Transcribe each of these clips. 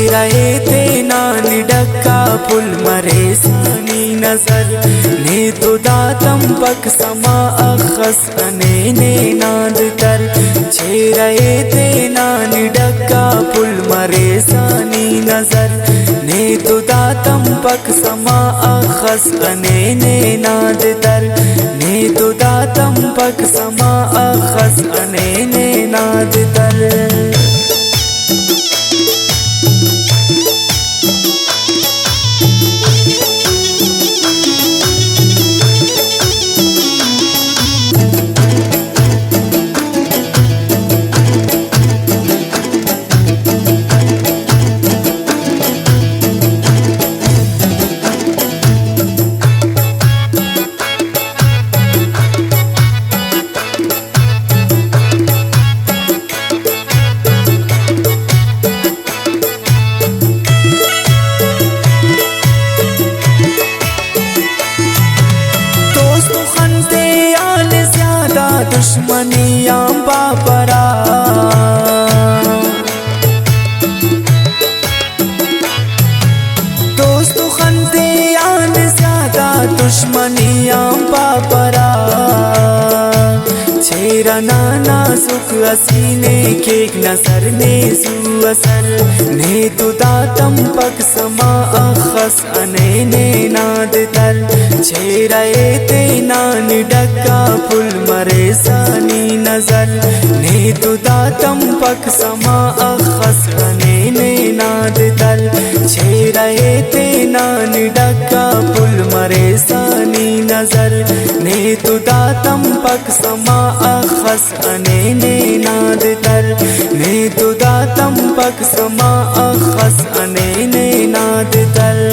रहे थे नानी डक्का फुल मरे सानी नजर ने तो दातम पक समा अखस ने नाद तर छे रहे थे नानी डक्का फुल मरे सानी नजर ने तो दातम पक समा अखस ने नाद तर ने तो दातम पक समा अखस ने नाद तर। दुश्मनियां बापरा दोस्त खंदे आन ज्यादा दुश्मनियां बापरा छेरा नाना सुख असीने केक नसर ने सु असर ने तु दातम पक समा अखस ने नाद तर छेरा ते नानी डक्का फुल मरे सानी नजर ने तु दातम पक समा अखस ने नाद तर छेरा ते नानी डक्का फुल मरे सानी नजर ने तु दातम पक समा अखस ने नाद तर ने तु दातम पक समा अखस ने नाद तर।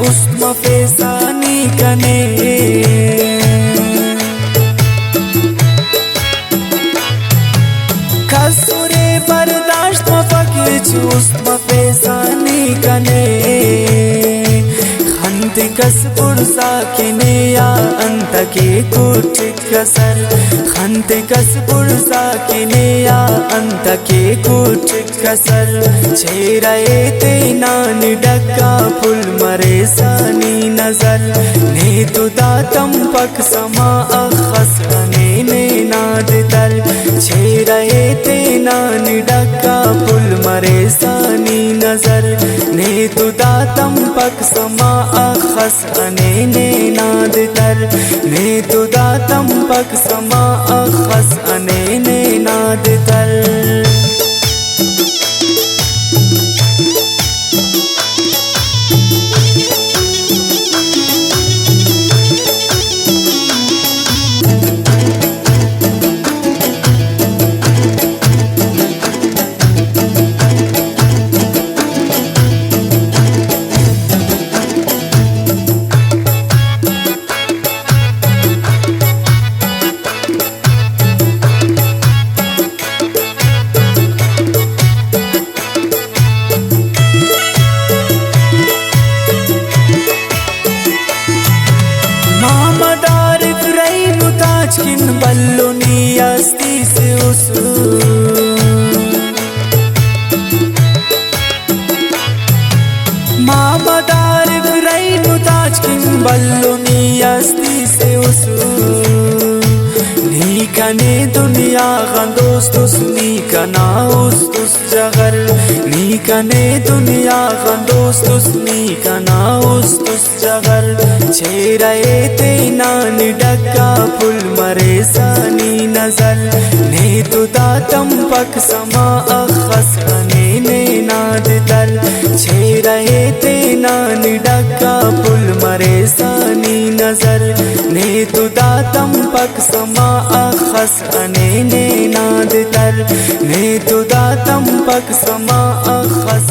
उस्मा फेसानी कने खसुरे बर्दाश्त फकीर उस्मा फेसानी कने खंत कस पुरसा किने या अंत के कुट कसर खंत कस पुरसा किने या अंत के कुट कसर छेरा ते नानी डक्का फुल मरे सानी नजर ने तु दातम पक समा अखस ने नाद तर छेरा ते नानी डक्का फुल मरे सानी नजर ने तु दातम पक समा अखस ने नाद तर ने तु दातम पक समा अखस ने नाद तर। किन बल्लुनी अस्ती से उसु मामदार ब्राइनु ताज किन बल्लुनी अस्ती से उसु नी kane duniya gandostus ni kana ustus jagar ni kane duniya gandostus ni kana ustus jagar cheraye te nani dakka pul mare sani nazar ne tu datam pak sama akhas ane ne nad dal cheraye te nani dakka pul mare sani nazar ne tu datam pak sama akhas ane ne nad dal ne tu datam pak sama akhas